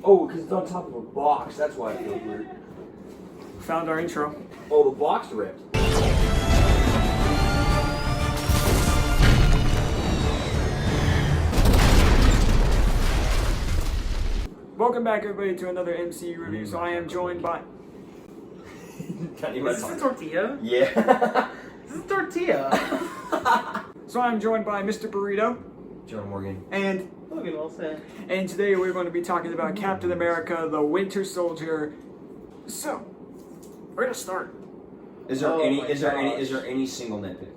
Oh, because it's on top of a box. That's why it feels weird. Found our intro. Oh, the box ripped. Welcome back, everybody, to another MCU review. So I am joined by... Is this a tortilla? Yeah. This is a tortilla. So I'm joined by Mr. Burrito. Jonah Morgan. And Logan, well said. today we're going to be talking about Captain America, the Winter Soldier. So, where to start? Is there Oh any? my Is there any? gosh. Is there any single nitpick?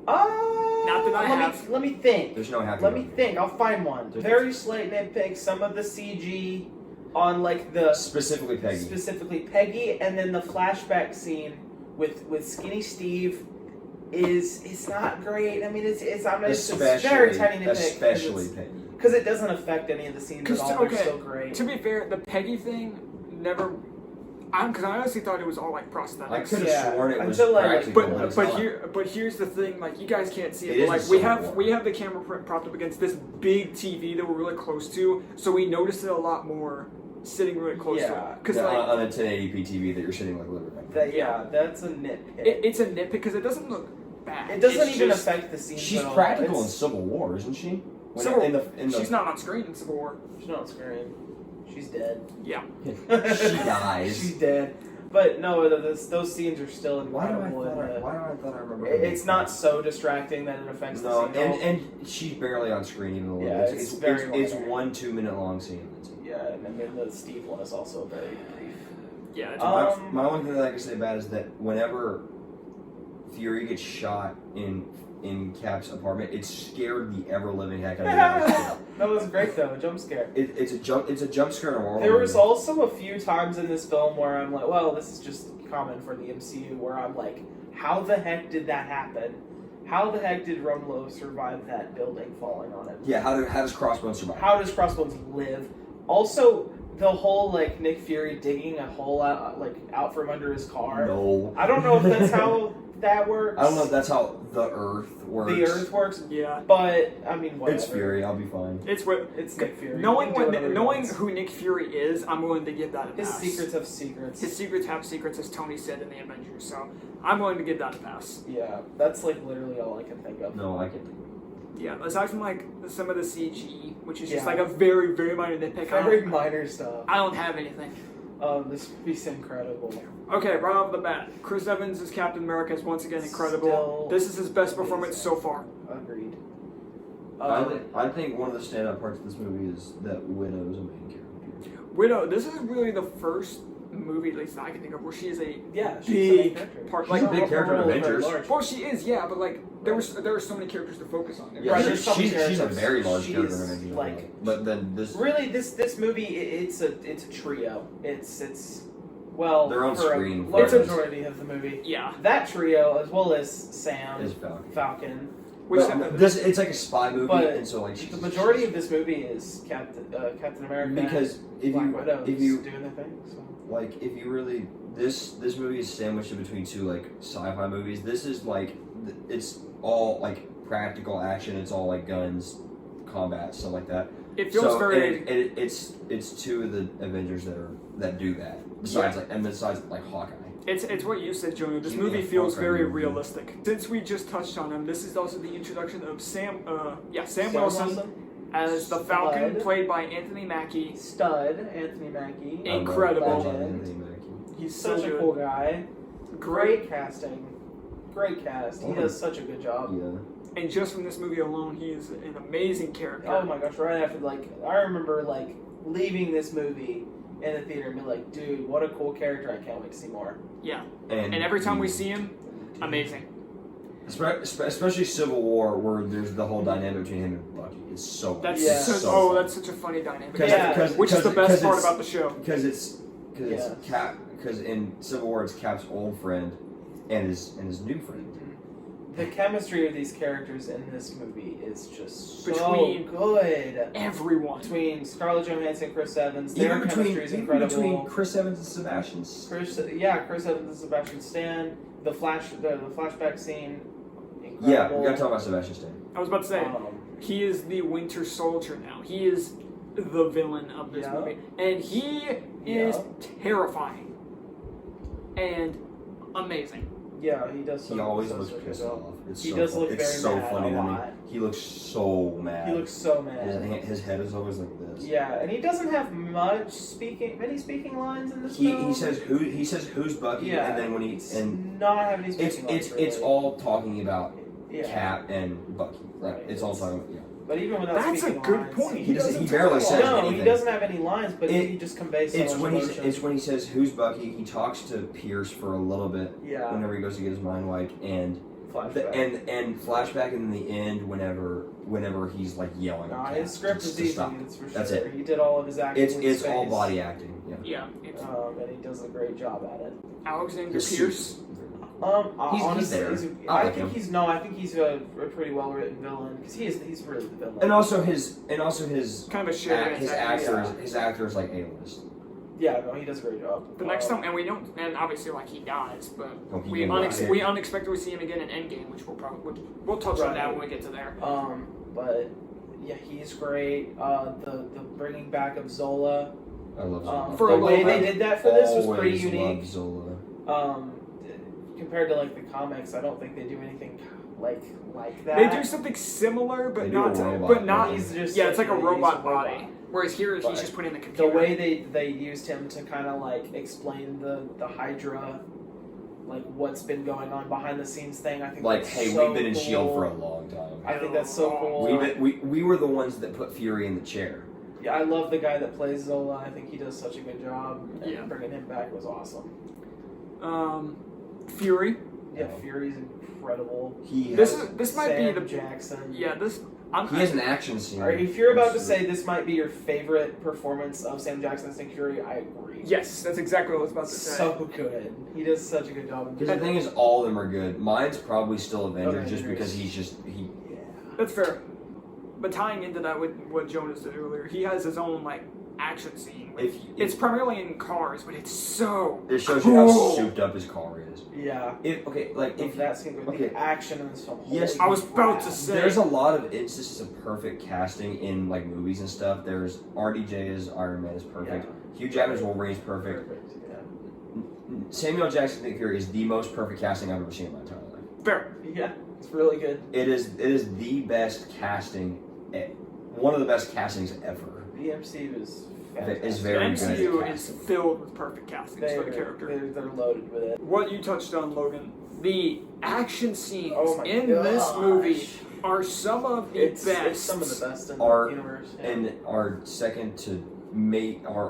Not that I have. Let me think. There's no happy. Let me think. I'll find one. There's- Very slight nitpick. Some of the CG on like the Specifically Peggy. specifically Peggy, and then the flashback scene with Skinny Steve is not great. I mean, it's a very tiny nitpick. Especially Peggy. Because it doesn't affect any of the scenes at all. They're so great. To be fair, the Peggy thing never... Because I honestly thought it was all like prosthetics. I could have Yeah, sworn it was until, like, practical. But here's the thing, like you guys can't see It it, is but like a we Civil War. have the camera propped up against this big TV that we're really close to, so we notice it a lot more sitting really close to Yeah. it. Because Yeah, like on a 1080p TV that you're sitting like literally right now. That's a nitpick. it's a nitpick because it doesn't look bad. It doesn't It's even just- affect the scenes. She's at all. practical in It's- Civil War, isn't she? When Civil- in the She's not on screen in Civil War. She's not on screen. She's dead. Yeah. she dies. She's dead. But no, those scenes are still Why do I incredible. thought I remember? It's not so distracting that it affects No, the scene. and she's barely on screen even a little Yeah, bit. it's very it's minor. 1 2 minute long scene. Yeah, and then the Steve one is also very brief. Yeah. It's My one thing that I can say about it is that whenever Fury gets shot in Cap's apartment, it scared the ever living heck out of me. That was great though, a jump scare. It's a jump scare in a world. There was also a few times in this film where I'm like, well, this is just common for the MCU, where I'm like, how the heck did that happen? How the heck did Rumlow survive that building falling on him? Yeah, how does Crossbones survive? How does Crossbones live? Also, the whole like Nick Fury digging a hole out from under his car. No. I don't know if that's how that works. I don't know if that's how the Earth works. the Earth works, yeah. but I mean, whatever. It's Fury. I'll be fine. It's what. It's Nick Fury. Knowing He can do whatever he knowing wants. who Nick Fury is, I'm willing to give that a His pass. secrets have secrets. His secrets have secrets, as Tony said in the Avengers. So I'm willing to give that a pass. Yeah, that's like literally all I can think of. No, I can't. Yeah, aside from like some of the CG, which is just Yeah. like a very, very minor nitpick. Very minor stuff. I don't have anything. This movie's incredible. Okay, right off the bat, Chris Evans as Captain America is once again incredible. Still This is his best performance amazing. so far. Agreed. I think one of the standout parts of this movie is that Widow is a main character. Widow, this is really the first movie, at least I can think of, where she is a Yeah, she's a main big character. part. She's a Like, big character in Her role is very Avengers. large. well, she is, yeah, but like there were so many characters to focus on. Yeah, Right, she's, there's some she's a characters. very large She's, character in Avengers. like- But then this. Really, this movie, it's a trio. It's well, Their own for screen a large presence. majority of the movie. Yeah, That trio, as well as Sam, Is Falcon. Falcon. which But this it's like a spy movie, But and so like The majority of this movie is Captain America. because if Black you Widow if you doing their thing. So. like if you really this movie is sandwiched in between two like sci-fi movies. This is like it's all like practical action. It's all like guns, combat, stuff like that. it feels So very. and it's two of the Avengers that do that. Besides besides Hawkeye. It's what you said, Jonah. This Give me movie a feels Hawkeye very movie. realistic. Since we just touched on him, this is also the introduction of Sam Sam Wilson as the Falcon, Stud. played by Anthony Mackie. Stud, Anthony Mackie. Incredible. Legend. He's Such so a good. cool guy. Great. Great casting. Great cast. He does such a good job. Yeah. And just from this movie alone, he is an amazing character. Oh my gosh! Right after I remember leaving this movie in the theater and be like, dude, what a cool character! I can't wait to see more. Yeah. And every time we see him, amazing. Especially Civil War, where there's the whole dynamic between him and Bucky. It's so That's Yeah. so that's such a funny dynamic. Yeah. Which is the best part about the show. because it's Yes. Cap because in Civil War it's Cap's old friend and his new friend. The chemistry of these characters in this movie is just so Between good. Everyone. Between Scarlett Johansson and Chris Evans, Even their chemistry is between incredible. Chris Evans and Sebastian's. Chris Evans and Sebastian Stan, the flashback scene. Yeah, Incredible. we gotta talk about Sebastian Stan. I was about to say, Um, he is the Winter Soldier now. He is the villain of this movie, and he is terrifying and amazing. Yeah, he does. He always does looks such a pissed good off. job. It's He so does fun- look it's very so mad funny a to me. lot. He looks so mad. He looks so mad. His head is always like this. Yeah, and he doesn't have many speaking lines in this film. He says who's Bucky, Yeah, and then when not having any speaking lines. it's really. all talking about Yeah. Cap and Bucky. Like Right. it's all talking. Yeah. But even without That's a speaking good lines, point. He doesn't barely talk says a lot. No, anything. he doesn't have any lines, but It- he just conveys so It's much when emotion. it's when he says who's Bucky. He talks to Pierce for a little bit. Yeah. Whenever he goes to get his mind wiped, and Flashback. and flashback, and in the end, whenever he's like yelling. Nah, at his Cap script to is easy, stop. that's for sure. That's it. He did all of his acting It's in all space. body acting. Yeah. Yeah, it's And he does a great job at it. Alexander His Pierce. suits- Honestly, he's there. I I like think him. I think he's a pretty well written villain because he's really the villain. And also his Kind of a shit. his actor is like A-list. Yeah, no, he does a great job. The next time, and we don't, and obviously like he dies, but Oh, he we will die. we unexpectedly see him again in Endgame, which we'll touch on that when we get to there. But yeah, he's great. The bringing back of Zola. I love Zola. For the a way little they bit. did that for this was pretty Always unique. loved Zola. Compared to like the comics, I don't think they do anything like that. They do something similar, They but do a not, robot but not. body. He's just Yeah, it's like a he's robot a body. robot. Whereas here, But he's just putting the The computer. way they used him to kind of like explain the Hydra, like what's been going on behind the scenes thing, I think Like, that's hey, so we've been in cool. Shield for a long time. I think that's so cool. We were the ones that put Fury in the chair. Yeah, I love the guy that plays Zola. I think he does such a good job. And Yeah. bringing him back was awesome. Fury. Yeah, Fury's incredible. This might Sam be the Jackson. yeah this. He has an action scene. All right, if you're about to say this might be your favorite performance of Sam Jackson as Nick Fury, I agree. Yes, that's exactly what I was about to say. So good. He does such a good job. Because the thing is, all of them are good. Mine's probably still Avengers, just Avengers. because he. Yeah. That's fair. But tying into that with what Jonas said earlier, he has his own like action scene. It's primarily in cars, but it's so It shows cool. you how souped up his car is. Yeah. If If that scene with the action in this film. Yes, holy I was about to crap. say. There's a lot of instances of perfect casting in like movies and stuff. There's RDJ as Iron Man is perfect. Yeah. Hugh Jackman's Wolverine is perfect. Yeah. Samuel Jackson Nick Fury is the most perfect casting I've ever seen in my entire life. fair. Yeah, it's really good. It is the best casting, one of the best castings ever. The MCU is It's fantastic. very The good. MCU at is casting. filled with perfect castings for the character. They're loaded with it. What you touched on, Logan, the action scenes Oh my in this gosh. movie are some of the best. It's some of the best in Are- the universe. Yeah. And are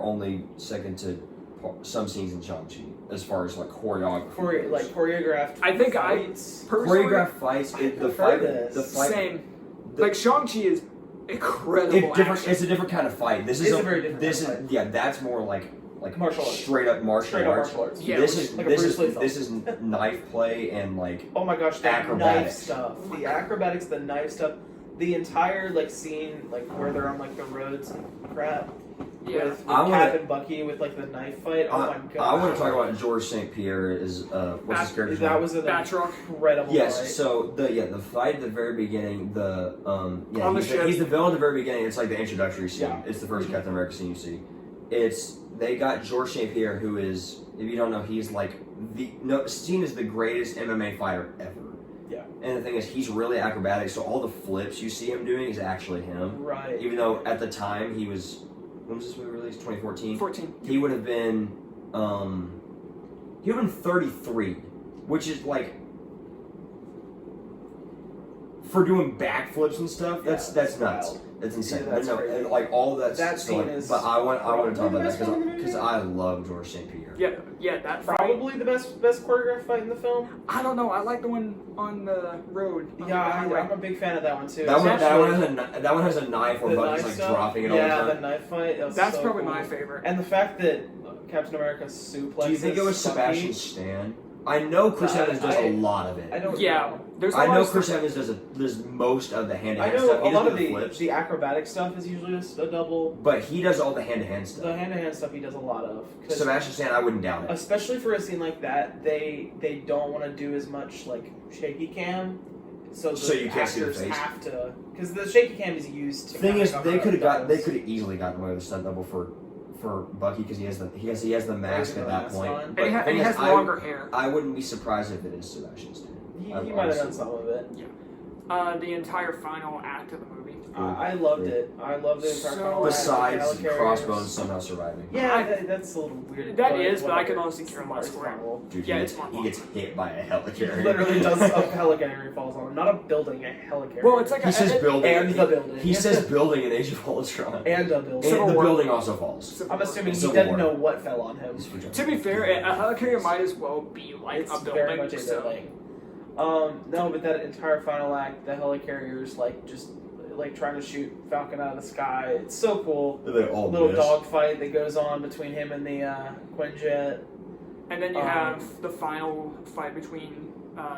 only second to some scenes in Shang-Chi as far as like choreography. choreographed. I think fights. Personally, Choreographed fights. I prefer this. The fight. same. the- Like Shang-Chi is incredible. action. It's a different kind of fight. This is It's a very different This kind is of fight. yeah. That's more like Martial arts. straight up martial arts. Yeah, this which- is like a this Bruce is Lee film. this is knife play and like Oh my gosh, the knife Acrobatics. stuff. Oh my The God. acrobatics, the knife stuff. The entire like scene, like where they're on like the roads and crap. Yeah. With I wanna- Cap and Bucky with like the knife fight. Oh my god. I want to talk about George St. Pierre is what's his character's That name? was an Batroc. incredible Yes, fight. so the fight at the very beginning, On the he's ship. he's the villain at the very beginning. It's like the introductory scene. Yeah. It's the first Captain America scene you see. They got George St. Pierre, who is, if you don't know, he's like seen as the greatest MMA fighter ever. Yeah. And the thing is, he's really acrobatic, so all the flips you see him doing is actually him. Right. Even though at the time he was, when was this movie released? 2014. 14. He would have been 33, which is like for doing backflips and stuff. That's that's nuts. wild. That's insane. Yeah, that's But no, crazy. like all of that's That still, scene like, is but I want to talk probably about the that best one in the because movie. I love George St. Pierre. Yeah, that fight. Probably the best choreographed fight in the film. I don't know. I like the one on the road. on the Yeah, highway. I'm a big fan of that one too. That one Especially has a knife where the Bucky's knife like stuff. dropping it all Yeah, the the time. knife fight. That was That's so probably cool. my favorite. And the fact that Captain America suplexes. Do you think it was Bucky, Sebastian Stan? I know Chris No, Evans does a lot of it. I don't. Yeah, know. there's a I lot know of Chris stuff- Evans does most of the I hand-to-hand know stuff. a He lot does of the flips, the acrobatic stuff is usually just a double. but he does all the hand-to-hand stuff. The hand-to-hand stuff he does a lot of. 'Cause Sebastian Stan, I wouldn't doubt it. especially for a scene like that, they don't want to do as much like shaky cam so So the you can't see the actors face? have to, because the shaky cam is used to. Thing kinda is, cover they up could have those. easily gotten away with a stunt double for Bucky because he has the mask the at that mask point. on. And he has longer hair. I wouldn't be surprised if it is Sebastian Stan. He I might have honestly done some of it. The entire final act of the movie. I loved it. I loved the entire So- final act. Besides Helicarriers. Crossbones somehow surviving. Yeah, that's a little weird. That is, but I whatever. can honestly care less It's for it. Marvel. Dude, Yeah, he it's gets, Marvel. he gets hit by a He helicarrier. literally does a helicarrier falls on him. Not a building, a helicarrier. Well, it's like He says building. and the building. He says building in Age of Ultron. and a building. Civil And the War. building also falls. I'm assuming he Civil doesn't War. know what fell on him. To be fair, a helicarrier might as well be like It's a building. very much a so- building. No, but that entire final act, the helicarriers just trying to shoot Falcon out of the sky. It's so cool. They all Little miss. dogfight that goes on between him and the Quinjet, And then you have the final fight between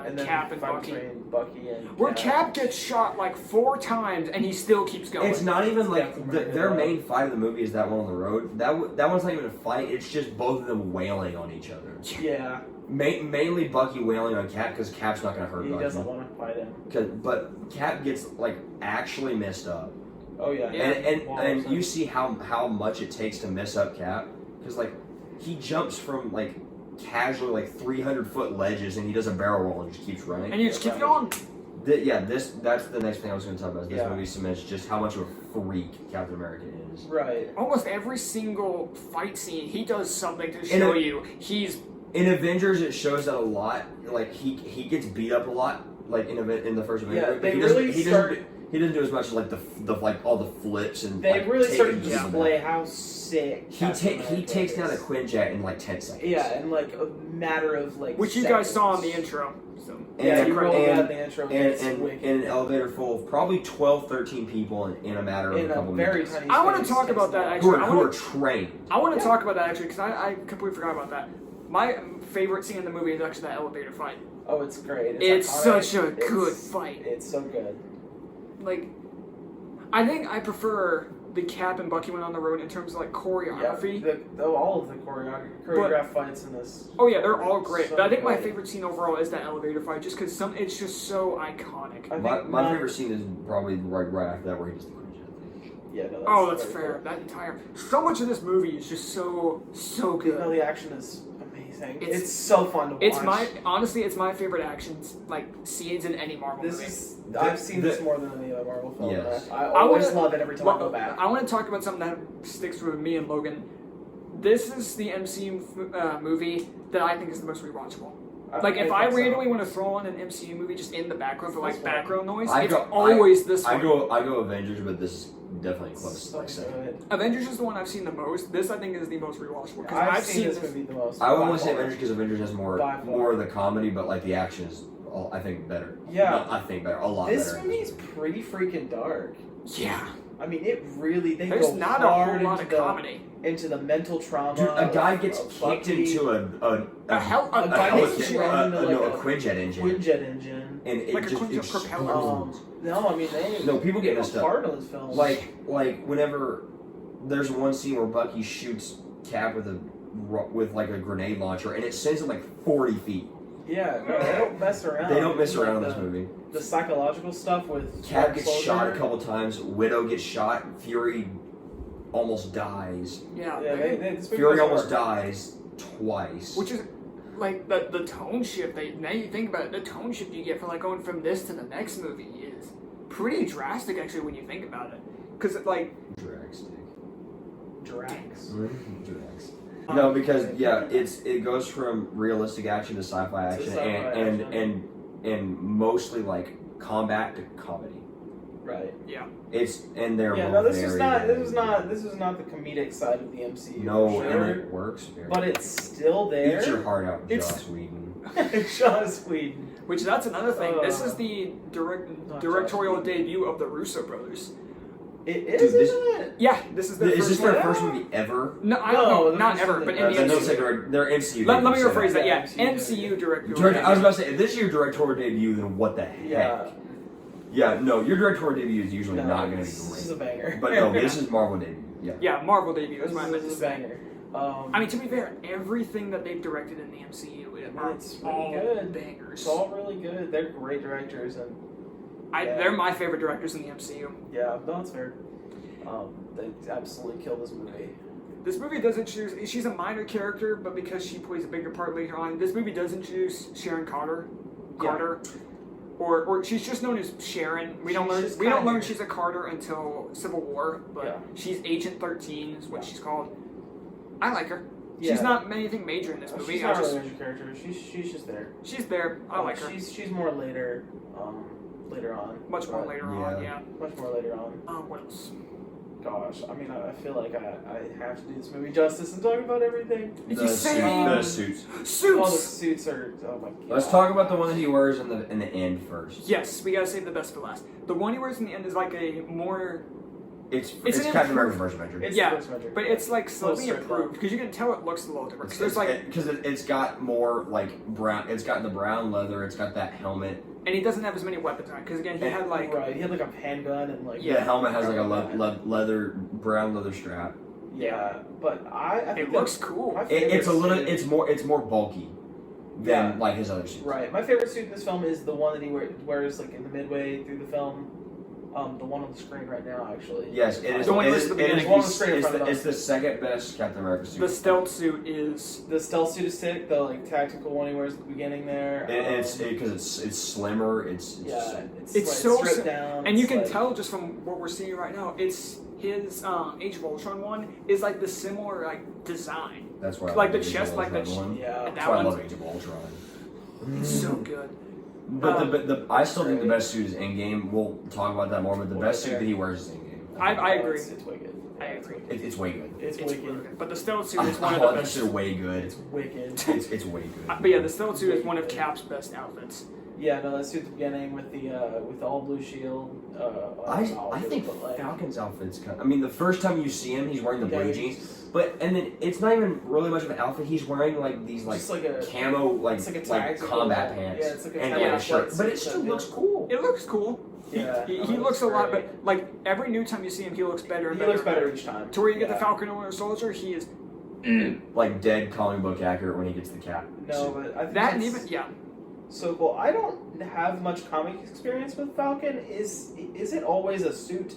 and then Cap and fight Bucky. between Bucky and Where Cap gets shot like 4 times and he still keeps going. It's not even like Captain America. their main fight of the movie is that one on the road. That one's not even a fight. It's just both of them wailing on each other. Yeah, Mainly Bucky wailing on Cap because Cap's not gonna hurt he Bucky. doesn't want to fight him. But Cap gets like actually messed up. Oh yeah, Yeah. And you see how much it takes to mess up Cap because like he jumps from like casually like 300-foot ledges and he does a barrel roll and just keeps running. and you just keep going. That's the next thing I was going to talk about. This Yeah. movie cements just how much of a freak Captain America is. right. Almost every single fight scene, he does something to show you he's. In Avengers, it shows that a lot. Like he gets beat up a lot. Like in the first Avengers, Yeah, but they he doesn't. really He doesn't do as much as like the like all the flips and. They like, really taking started to people display down. how sick. He Captain he America takes down a is. Quinjet in like 10 seconds. Yeah, in like a matter of like. Which you guys saw in the seconds. intro. So. Yeah, And- you rolled and- out the intro. It's And wicked. in an elevator full of probably 12, 13 people in a matter of in a couple a very minutes. tiny. I wanna space, talk takes about that, them. actually. Who are trained. I want to Yeah. talk about that actually because I completely forgot about that. My favorite scene in the movie is actually that elevator fight. Oh, it's great. It's iconic. such a good It's- fight. It's so good. Like, I think I prefer the Cap and Bucky one on the road in terms of like choreography. All of the choreographed fights in this. Oh yeah, they're all great. So but I think my good. favorite scene overall is that elevator fight, just because it's just so iconic. I My think none- favorite scene is probably right after that where he does the Quinjet. Yeah, no, Oh, that's very fair. cool. That entire so much of this movie is just so No, good. the action is amazing. It's- It's so fun to watch. It's my favorite actions like scenes in any Marvel This movie. is. I've seen this more than any other Marvel film. Yes. I I always wanna- love it every time I go back. I want to talk about something that sticks with me and Logan. This is the MCU movie that I think is the most rewatchable. Like, if I think so. randomly want to throw on an MCU movie just in the background for like This one. background noise, I it's go- always this I one. go Avengers, but this is definitely close. So Like second. good. Avengers is the one I've seen the most. This I think is the most rewatchable because I've seen this movie the most. I would by want to say far. Avengers because Avengers has more By far. more of the comedy, but like the action is, I think, better. Yeah. Not, I think better, a lot This better. movie is pretty freaking dark. Yeah, I mean, it really they there's go not a hard whole lot into of comedy. into the mental trauma. Dude, a guy gets of kicked Bucky, into a guy gets thrown into, like, a Quinjet engine, Quinjet engine. and it Like a just Quinjet explodes. propeller. No, I mean they. No, people get go messed up. hard on this film. Like whenever there's one scene where Bucky shoots Cap with like a grenade launcher, and it sends him like 40 feet. yeah, no, they don't mess around. They don't mess Like around in the, this movie. The psychological stuff with Cap gets Soldier. shot a couple times. Widow gets shot. Fury almost dies. Yeah, Yeah, this movie Fury goes almost hard. dies twice. which is like the tone shift. Now you think about it, the tone shift you get from like going from this to the next movie is pretty drastic actually when you think about it. Because like Drag stick. Drax. Drags. No, because it goes from realistic action to sci-fi To action, sci-fi and action. and mostly like combat to comedy. Right. yeah, It's and they're Yeah, both no, this was very, not. very This was not. This was not the comedic side of the MCU. No, for sure, and it works. Very but it's still there. Eat your heart out, It's- Joss Whedon. Joss Whedon. which that's another thing. This is the Not directorial Joss debut of the Russo brothers. It is, Dude, this- isn't it? Yeah, this is their Is first this one. their first movie ever? No, I No, don't know, the not first ever, one but that- in the No, MCU. their MCU. Let me debut, so- rephrase that. Yeah, MCU MCU directorial. I was about to say, if this is your directorial debut, then what the heck? Yeah. Yeah, no, your directorial debut is usually No, not going to this be is great. a banger. But no, this is Marvel debut. Yeah. Yeah, Marvel debut is what I meant to This is a say. banger. I mean, to be fair, everything that they've directed in the MCU are It's really all good. bangers. It's all really good. They're great directors, and They're my favorite directors in the MCU. Yeah, no, that's fair. They absolutely killed this movie. This movie does introduce. She's a minor character, but because she plays a bigger part later on, this movie does introduce Sharon Carter. Or she's just known as Sharon. We don't learn she's a Carter until Civil War, but she's Agent 13 is what she's called. I like her. Yeah. She's not anything major in this movie. She's not really a major character. She's just there. She's there. I like her. She's more later on. Much more later on. Yeah. Much more later on. What else? Gosh, I mean, I feel like I have to do this movie justice and talk about everything. The suits. All the suits are. Oh my god. Let's talk about the one that he wears in the end first. Yes, we gotta save the best for last. The one he wears in the end is like a more. It's Captain America's First Avenger. It's the First Avenger. But it's like slightly improved because you can tell it looks a little different. Because it's got more like brown. It's got the brown leather. It's got that helmet. And he doesn't have as many weapons on because again he had like he had like a handgun and like the helmet has like a brown leather strap. Yeah, but I think it looks cool. It's more bulky than like his other suits. Right. My favorite suit in this film is the one that he wears like in the midway through the film. The one on the screen right now, actually. Yes, it is. It's the second best Captain America suit. The stealth suit is sick. The like tactical one he wears at the beginning there. Because it's slimmer. It's so stripped down. And you can tell just from what we're seeing right now. It's his Age of Ultron one is like the similar like design. That's why like the chest, like the one. Yeah, that's why I love Age of Ultron. It's so good. But I still think the best suit is Endgame. We'll talk about that more. But the best suit that he wears is Endgame. I agree. It's way good. I agree. It's way good. It's way good. But the stealth suit is one of the best. It's way good. It's wicked. It's way good. But yeah, the stealth suit is one of Cap's best outfits. Yeah, no, that suit at the beginning with the all blue shield. I think Falcon's outfit's kind of, I mean, the first time you see him, he's wearing the blue jeans. And then it's not even really much of an outfit. He's wearing like these like camo like combat pants. Yeah, it's like a shirt. But it still looks cool. It looks cool. Yeah, he looks a lot, but like every new time you see him, he looks better. He looks better each time. To where you get the Falcon and Winter Soldier, he is like dead comic book accurate when he gets the cap. No, but I think that and even so cool. I don't have much comic experience with Falcon. Is it always a suit?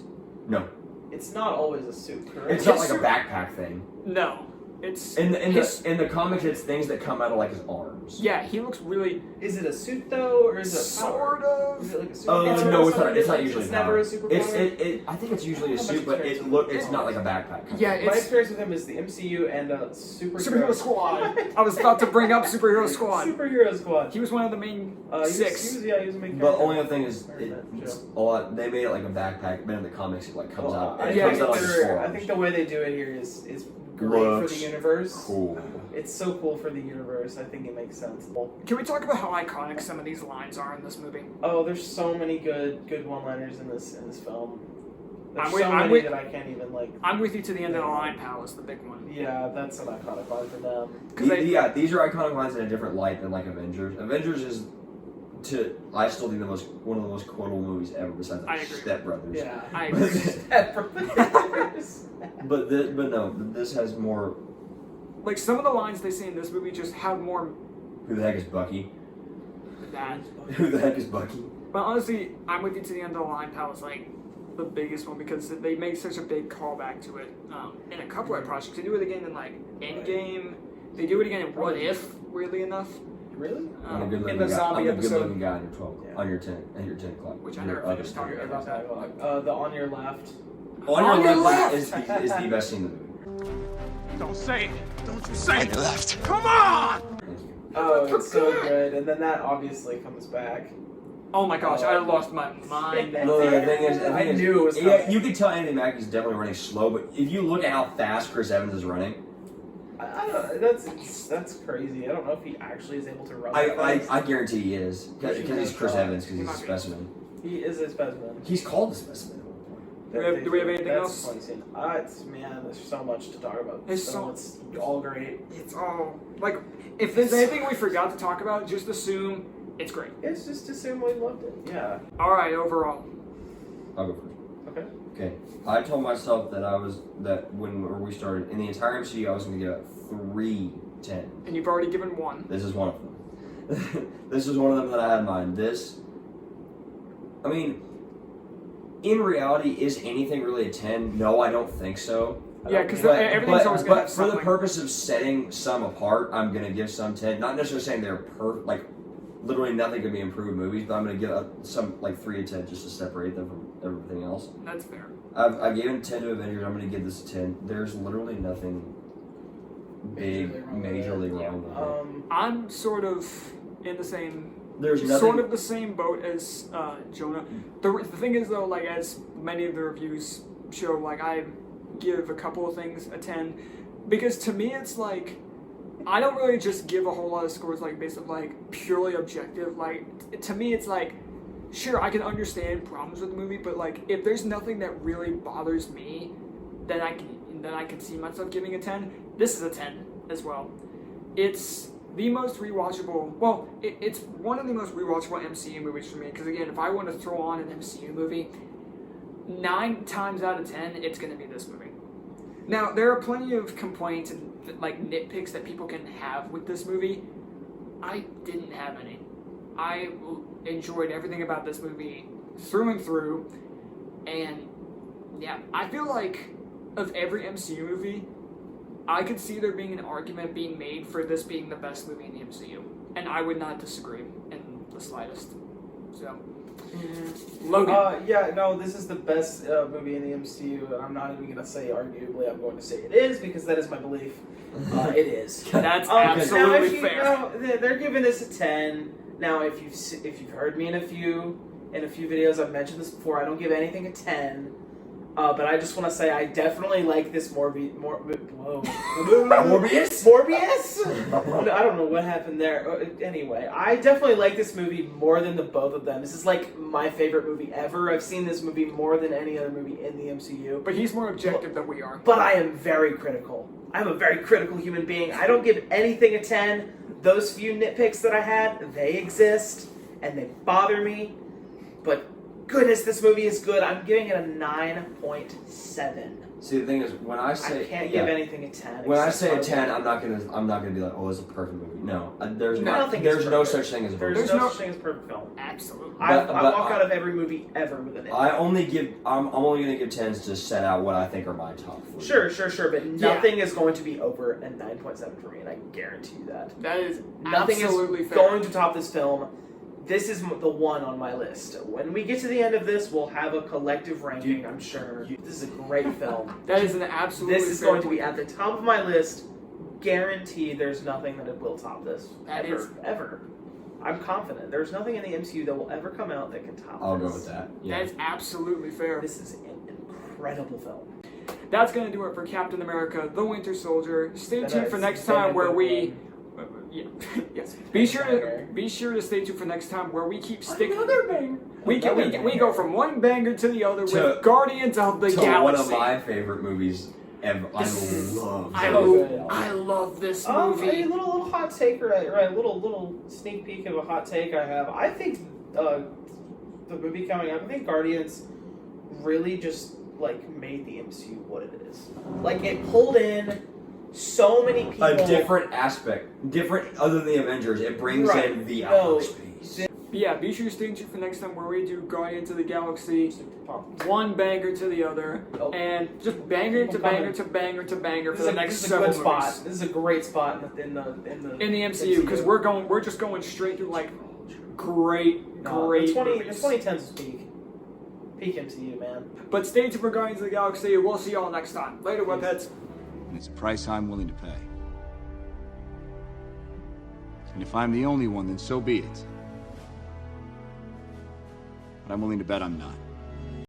No. It's not always a suit, correct? It's not like a backpack thing. No. It's in the comics, it's things that come out of like his arms. Yeah, he looks really. Is it a suit though, or is it sort of? Is it like a suit? No, it's not usually. It's never a superpower. I think it's usually a suit, but it's not like a backpack. Yeah, my experience with him is the MCU and Superhero Squad. I was about to bring up Superhero Squad. Superhero Squad. He was one of the main six. He was a main character. But only other thing is, it's a lot. They made it like a backpack, but in the comics it like comes out. I think the way they do it here is great for the universe. Cool. It's so cool for the universe. I think it makes sense. Can we talk about how iconic some of these lines are in this movie? Oh, there's so many good one-liners in this film. There's that I can't even like. I'm with you to the end of the line, pal. Is the big one. Yeah, that's an iconic line for them. These are iconic lines in a different light than like Avengers. Avengers is. I still think one of the most quotable movies ever, besides Step Brothers. Yeah, I agree. Step Brothers. but this has more. Like some of the lines they say in this movie just have more. Who the heck is Bucky? That. Who the heck is Bucky? But honestly, I'm with you to the end of the line, pal. Is like the biggest one because they make such a big callback to it in a couple of projects. They do it again in like Endgame. They do it again in What If. Weirdly enough. Really? In the zombie episode. Good-looking guy on your 12, on your 10 o'clock. Which I never finished talking about that. The On Your Left. On Your Left is the best scene in the movie. Don't say it. Don't you say it. Left. Come on! Thank you. Oh, it's so good. And then that obviously comes back. Oh my gosh, I lost my mind. No, the thing is, I knew it was coming. Yeah, you could tell Anthony Mackie's definitely running slow, but if you look at how fast Chris Evans is running, I don't know. That's crazy. I don't know if he actually is able to run. I guarantee he is because he's Chris Evans because he's a specimen. He is a specimen. He's called a specimen at one point. Do we have anything else? There's so much to talk about. It's all great. It's all like if there's anything we forgot to talk about, just assume it's great. It's just assume we loved it. Yeah. All right, overall. I'll go first. Okay. I told myself that when we started in the entire MCU, I was going to give it 3 10s. And you've already given one. This is one of them. This is one of them that I had in mind. This I mean, in reality, is anything really a 10? No, I don't think so. Yeah, because everything's always going to have for the something. purpose of setting some apart, I'm going to give some 10. Not necessarily saying they're literally nothing could be improved movies, but I'm going to give some 3 to 10 just to separate them from everything else. That's fair. I gave him 10 to Avengers. I'm going to give this a 10. There's literally nothing majorly wrong with it. I'm sort of in the same. There's nothing. Sort of the same boat as Jonah. The thing is though, as many of the reviews show, I give a couple of things a 10, because to me it's I don't really just give a whole lot of scores based on purely objective. To me it's sure, I can understand problems with the movie, but if there's nothing that really bothers me, then I can see myself giving a 10. This is a 10 as well. It's the most rewatchable. Well, it's one of the most rewatchable MCU movies for me. Because again, if I want to throw on an MCU movie, 9 times out of 10, it's going to be this movie. Now, there are plenty of complaints and nitpicks that people can have with this movie. I didn't have any. I enjoyed everything about this movie through and through, and yeah, I feel of every MCU movie, I could see there being an argument being made for this being the best movie in the MCU, and I would not disagree in the slightest. So, Logan. This is the best movie in the MCU, and I'm not even going to say arguably. I'm going to say it is, because that is my belief. It is. That's absolutely fair. They're giving this a 10. Now, if you've heard me in a few videos, I've mentioned this before. I don't give anything a 10. But I just want to say I definitely like this Morbius? I don't know what happened there. Anyway, I definitely like this movie more than the both of them. This is my favorite movie ever. I've seen this movie more than any other movie in the MCU. But he's more objective than we are. But I am very critical. I'm a very critical human being. I don't give anything a 10. Those few nitpicks that I had, they exist, and they bother me. But goodness, this movie is good. I'm giving it a 9.7. See, the thing is, when I say I can't give anything a 10. When I say a 10, I'm not gonna be like, oh, it's a perfect movie. No, there's no such thing as a perfect. There's no such thing as a perfect film. Absolutely. I walk out of every movie ever with an 8. I'm only gonna give 10s to set out what I think are my top 4. Sure, but nothing is going to be over a 9.7 for me, and I guarantee you that. That is nothing absolutely is fair. going to top this film. This is the one on my list. When we get to the end of this, we'll have a collective ranking, I'm sure. This is a great film. That is an absolutely This is fair going to point. be at the top of my list. Guaranteed there's nothing that it will top this. Ever. I'm confident. There's nothing in the MCU that will ever come out that can top I'll this. go with that. Yeah. That's absolutely fair. This is an incredible film. That's going to do it for Captain America, The Winter Soldier. Stay tuned for next time where we... yes. Be sure to stay tuned for next time where we keep sticking. Another banger. We go from one banger to the other with Guardians of the Galaxy. One of my favorite movies ever. I love this A movie. little hot take, right? A little sneak peek of a hot take I have. I think the movie coming up, I think Guardians really just made the MCU what it is. It pulled in so many people. A different aspect, other than the Avengers. It brings in the outer space. Yeah, be sure to stay tuned for next time where we do Guardians of the Galaxy, one banger to the other, and just banger to banger to banger to banger for the next several movies. Spot. This is a great spot in the MCU because we're just going straight through great. The 2010s is peak MCU, man. But stay tuned for Guardians of the Galaxy. We'll see y'all next time. Later, webheads. It's a price I'm willing to pay. And if I'm the only one, then so be it. But I'm willing to bet I'm not.